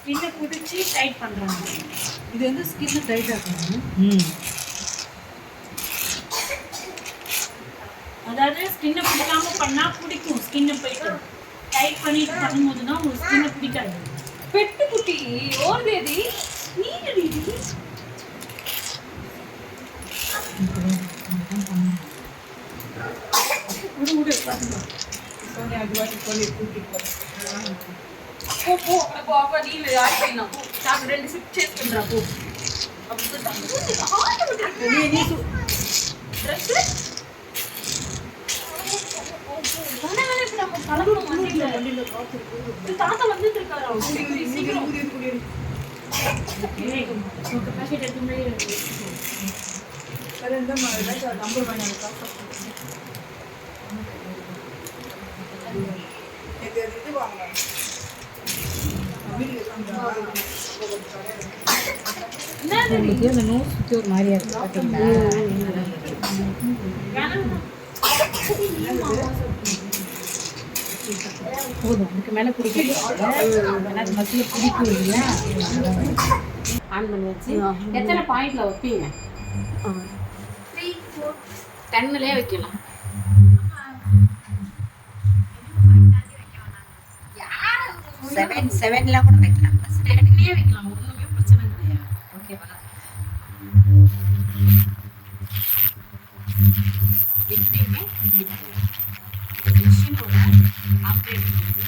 ஸ்கின்னை பிடிச்சி டைட் பண்ணுறாங்க. இது வந்து ஸ்கின்னை டைட் ஆகணும். அதாவது ஸ்கின்னை பிடிக்காம பண்ணால் பிடிக்கும். ஸ்கின்னை போயிட்டு டைட் பண்ணிட்டு பண்ணும்போது தான் உங்களுக்கு ஸ்கின்னை பிடிக்காது. பெட்டு குட்டி ஓடுதேதி நீ விடு பார்த்துக்கலாம். சொன்னி அது வாட்டி சொல்லி கூட்டிட்டு போ போ அப்போ அப்போ நீ ஆடிக்கலாம். போ சாப்பிட்டு 2 சிப் சேஸ் பண்ணுறா. போ அப்படி நீ ட்ரெஸ்ஸு நம்ம பழகணும். வண்டியில் தாத்தா வந்துட்டு இருக்காரு. சீக்கிரம் பாக்கெட் எடுத்து வேறு எந்த மாதிரி நம்பர் வாங்கி இது வாங்க அந்த நோஸ் சுற்றி ஒரு மாதிரியா இருக்கு பார்த்தீங்களா? போதும் அதுக்கு மேலே பிடிக்கும். அது மசில பிடிக்கும் இல்லையா? ஆன் பண்ணி வச்சு எத்தனை பாயிண்டில் வைப்பீங்க? 3, 4, 10லேயே வைக்கலாம். செவன்லாம் கூட வைக்கலாம். 10லேயே வைக்கலாம். ஒன்றுமே பிரச்சனை கிடையாது. ஓகேவா? எப்பயுமே மிஷினோட ஆப்ரேட் பண்ணுறது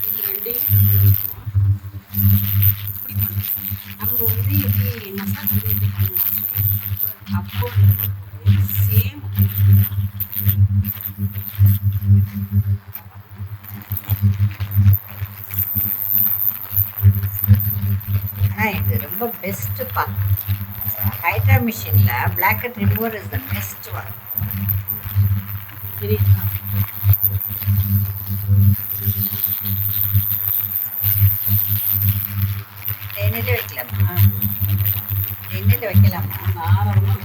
இது ரெண்டையும் இப்படி பண்ணுறோம். நம்ம வந்து எப்படி மசாஜ் வந்து எப்படி பண்ணுவோம் அப்போ சேம் இது ரொம்ப பெஸ்ட்டுப்பா. ஹைட்ரா மிஷினில் blackhead remover is the best one. சரிங்களா? தேனிலே வைக்கலாமா? தேனிலே வைக்கலாமா? தாராளமாக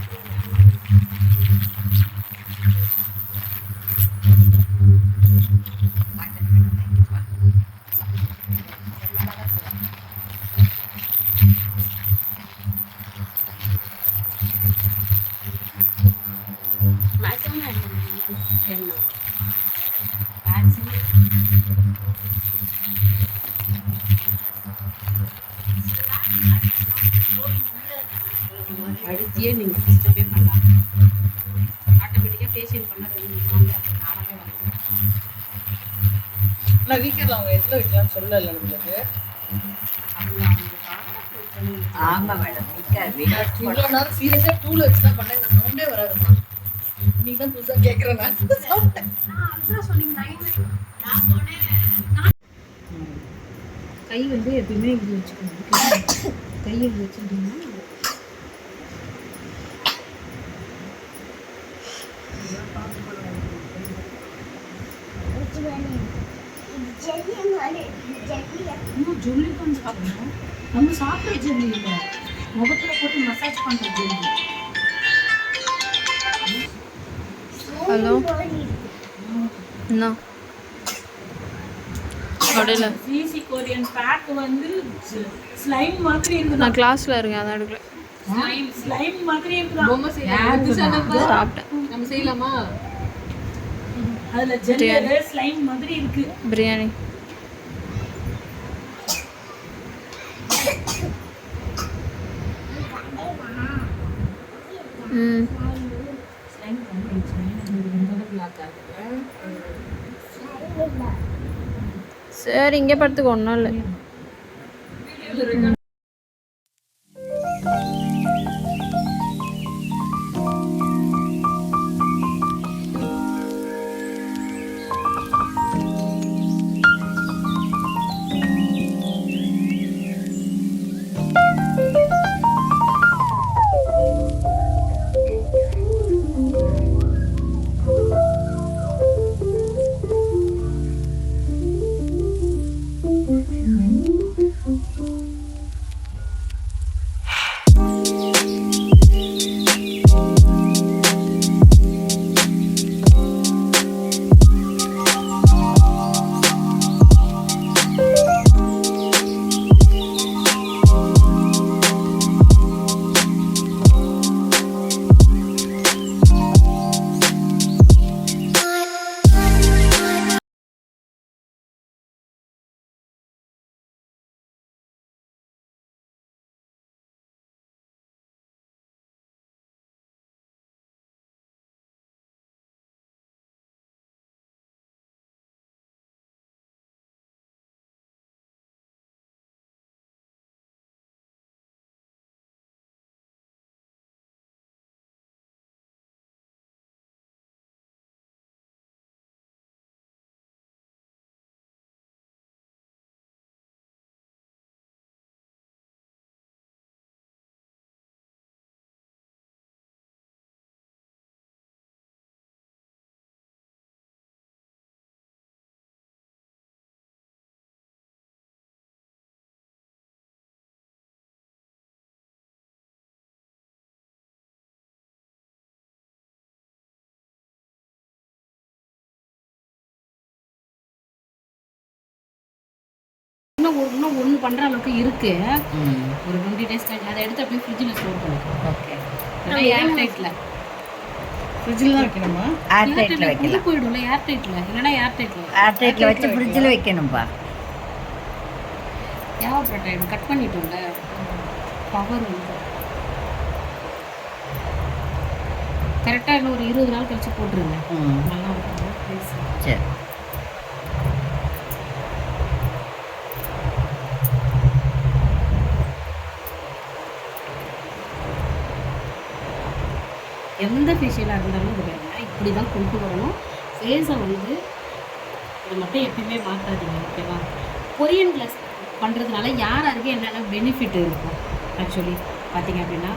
அடித்தியே நீங்கள் சிஸ்டமே பண்ணலாம். ஆட்டோமேட்டிக்காக ஃபேஷியல் பண்ண 2 நாளே நாளாகவே வந்து நான் வீக்கெண்டில் அவங்க எதில் வைக்கலாம்னு சொல்லலை உங்களுக்கு. ஆமாம் மேடம். இவ்வளோ நேரம் சீரியஸாக 2ல் வச்சு தான் பண்ணேன். இந்த சவுண்டே வராதுமா. நீ தான் புதுசாக கேட்குறேன். கை வந்து எப்பயுமே இப்படி வச்சுக்கணும். கை இப்படி வச்சுக்கிட்டீங்கன்னா இன்னும் ஜொல்லி பண்ணி சாப்பிடணும். நம்ம சாப்பிட்ற ஜெல்லி இல்லை, முகத்தில் போட்டு மசாஜ் பண்ணுற ஜெல்லி. ஹலோ என்ன கடையில் சிசி கொரியன் பேக் வந்து ஸ்லைம் மாதிரி இருக்குது. நான் கிளாஸில் இருக்கேன், அதான் எடுக்கல. ஸ்லைம் மாதிரி இருக்குது. பொம்மை செய்யலாம். சாப்பிட்டேன். நம்ம செய்யலாமா? அதில் ஜெல்லி ஸ்லைம் மாதிரி இருக்கு. பிரியாணி சரி இங்கே படுத்துக்கோ, ஒன்றும் இல்லை. இன்னும் ஒன்று பண்ணுற அளவுக்கு இருக்கு. ம் ஒரு 20 days கழிச்சு அதை எடுத்து அப்படியே ஃப்ரிட்ஜில் ஸ்டோர் பண்ணிக்கலாம். ஓகே. ஏர் டைட்டில் ஃப்ரிட்ஜில் தான் வைக்கணுமா? ஏர் டைட்டில் வைக்கலாம். போயிடும்ல ஏர் டைட்டில், இல்லைன்னா ஏர் டைட்டில் ஏர் டைட்டில் வச்சு ஃப்ரிட்ஜில் வைக்கணும்பா. ஏவப்பட்ட டைம் கட் பண்ணிட்டோம்ல, பவர் வந்து கரெக்டாக இன்னும் ஒரு 20 நாள் கழிச்சு போட்டுருங்க. ம் நல்லா இருக்கும் ப்ளீஸ். சரி. எந்த ஃபேஷியலாக இருந்தாலும் இது வேணும், இப்படி தான் கொண்டு வரணும். ஃபேஸை வந்து இது மட்டும் எப்பயுமே மாற்றாதீங்க, ஓகேவா? கொரியன் கிளாஸ் பண்ணுறதுனால யார் யாருக்கு என்னென்ன பெனிஃபிட் இருக்கும் ஆக்சுவலி பார்த்தீங்க அப்படின்னா,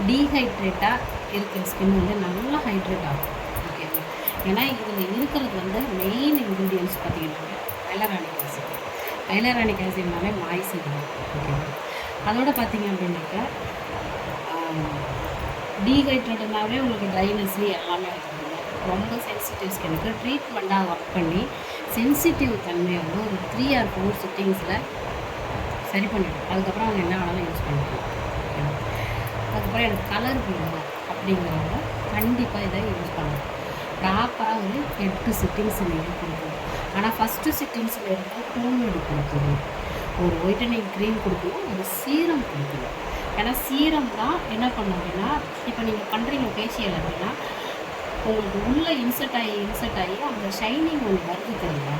டீஹைட்ரேட்டாக இருக்கிற ஸ்கின் வந்து நல்லா ஹைட்ரேட் ஆகும், ஓகேவா? ஏன்னா இதில் இருக்கிறது வந்து மெயின் இன்க்ரீடியன்ஸ் பார்த்தீங்கன்னா ஹைலரானிக் ஆசிட். ஹைலரானிக் ஆசிட்னாலே மாய்ஸ்சர், ஓகேவா? அதோட பார்த்தீங்க அப்படின்னாக்கா டீஹைட்ரேட்டனாலே உங்களுக்கு ட்ரைனஸ்ஸு எல்லாமே இருக்குது. ரொம்ப சென்சிட்டிவ் ஸ்கின்னுக்கு ட்ரீட்மெண்ட்டாக ஒர்க் பண்ணி சென்சிட்டிவ் தன்மையை வந்து ஒரு 3 or 4 சிட்டிங்ஸில் சரி பண்ணிவிடும். அதுக்கப்புறம் அவங்க என்ன வேணாலும் யூஸ் பண்ணிக்கலாம். அதுக்கப்புறம் எனக்கு கலர் வேணும் அப்படிங்கிறவங்க கண்டிப்பாக இதை யூஸ் பண்ணலாம். ப்ராப்பராக ஒரு 8 சிட்டிங்ஸ் நீங்கள் கொடுக்கணும். ஆனால் ஃபஸ்ட்டு சிட்டிங்ஸில் இருந்தால் ஹோம்மேடு கொடுக்கணும். ஒரு ஒயிட்டனிங் க்ரீம் கொடுக்கணும், ஒரு சீரம் கொடுக்கணும். ஏன்னா சீரம் தான் என்ன பண்ணும் அப்படின்னா, இப்போ நீங்கள் பண்ணுறீங்க ஃபேஷியல் அப்படின்னா உங்களுக்கு உள்ளே இன்சர்ட் ஆகி அந்த ஷைனிங் ஒன்று வருது தெரியுங்க.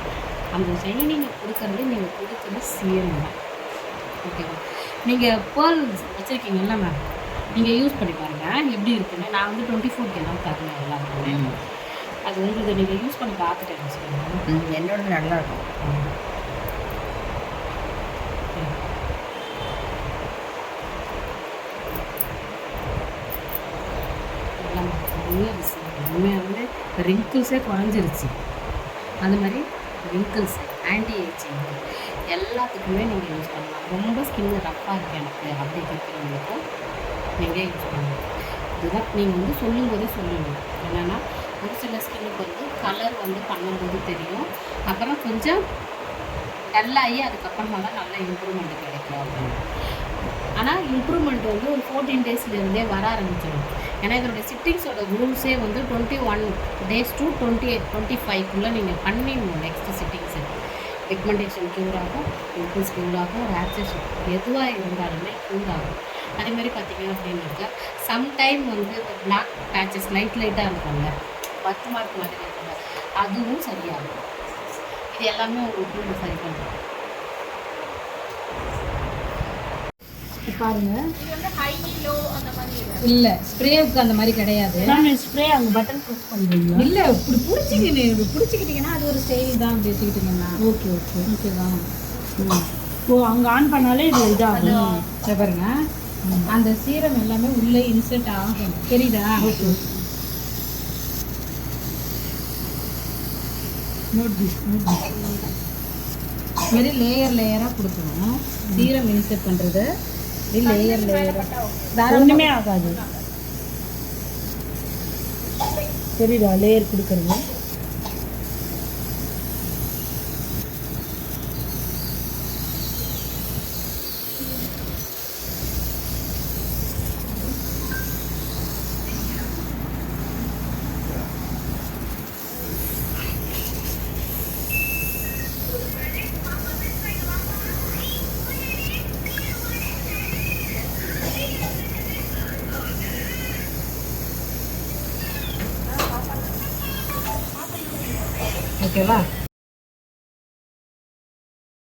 அந்த ஷைனிங்கை கொடுக்கறது நீங்கள் கொடுக்குறது சீரம் தான், ஓகேவா? நீங்கள் பேர்ல் வச்சுருக்கீங்கல்ல மேம், நீங்கள் யூஸ் பண்ணி பாருங்கள் எப்படி இருக்குன்னு. நான் வந்து 24K தான் தரேன் எல்லாருக்குமே. அது உங்களுக்கு நீங்கள் யூஸ் பண்ணி பார்த்துட்டு சொல்லுங்கள். என்னோட நல்லா இருக்கும். உண்மையாகவே ரிங்கிள்ஸே குறைஞ்சிருச்சு. அந்த மாதிரி ரிங்கிள்ஸ், ஆன்டி ஏஜிங் எல்லாத்துக்குமே நீங்கள் யூஸ் பண்ணலாம். ரொம்ப ஸ்கின்னு ரஃப்பாக இருக்குது எனக்கு அப்படி கேட்குறவங்களுக்கும் நீங்கள் யூஸ் பண்ணலாம். இதுதான் நீங்கள் வந்து சொல்லும்போதே சொல்லணும். என்னென்னா ஒரு சில ஸ்கின்னுக்கு வந்து கலர் வந்து பண்ணும்போது தெரியும், அப்புறம் கொஞ்சம் டல்லாகி அதுக்கப்புறமா தான் நல்ல இம்ப்ரூவ்மெண்ட் கிடைக்கும் அப்படின்னு. ஆனால் இம்ப்ரூவ்மெண்ட் வந்து ஒரு 14 daysலேருந்தே வர ஆரம்பிச்சிடும். ஏன்னா இதோடைய சிட்டிங்ஸோட ரூல்ஸே வந்து 21 days to 25க்குள்ளே நீங்கள் பண்ணிடணும். நெக்ஸ்ட்டு சிட்டிங்ஸு பிக்மெண்டேஷன் க்யூர் ஆகும், பிம்பிள்ஸ் க்யூர் ஆகும், ரேஷஸ் எதுவாக இருந்தாலுமே க்யூர் ஆகும். அதேமாதிரி பார்த்தீங்க அப்படின்னாக்கா சம்டைம் வந்து பிளாக் பேச்சஸ் லைட்டாக இருக்கும்ல, 10 மார்க் மாதிரி இருக்குல்ல, அதுவும் சரியாகும். இது எல்லாமே உங்களுக்கு சரி பண்ணுறோம். பாருங்க, இல்லை ஸ்ப்ரேவுக்கு அந்த மாதிரி கிடையாது. ஸ்ப்ரே அங்கே பட்டன் ப்ரெஸ் பண்ணுறீங்களா? இல்லை, இப்படி பிடிச்சிக்கிட்டீங்கன்னா அது ஒரு ஸ்டைல் தான். அப்படி வச்சுக்கிட்டிங்கன்னா ஓகே ஓகேவா? ஓ, அங்கே ஆன் பண்ணாலே இது இதாகும். பாருங்க, அந்த சீரம் எல்லாமே உள்ளே இன்சர்ட் ஆகும், தெரியுதா? ஓகே. வெரி லேயராக கொடுக்கணும். சீரம் இன்சர்ட் பண்ணுறது லேயராக ஒன்றுமே ஆகாது. தெரியுதா லேயர் கொடுக்குறது? ஓகேவா?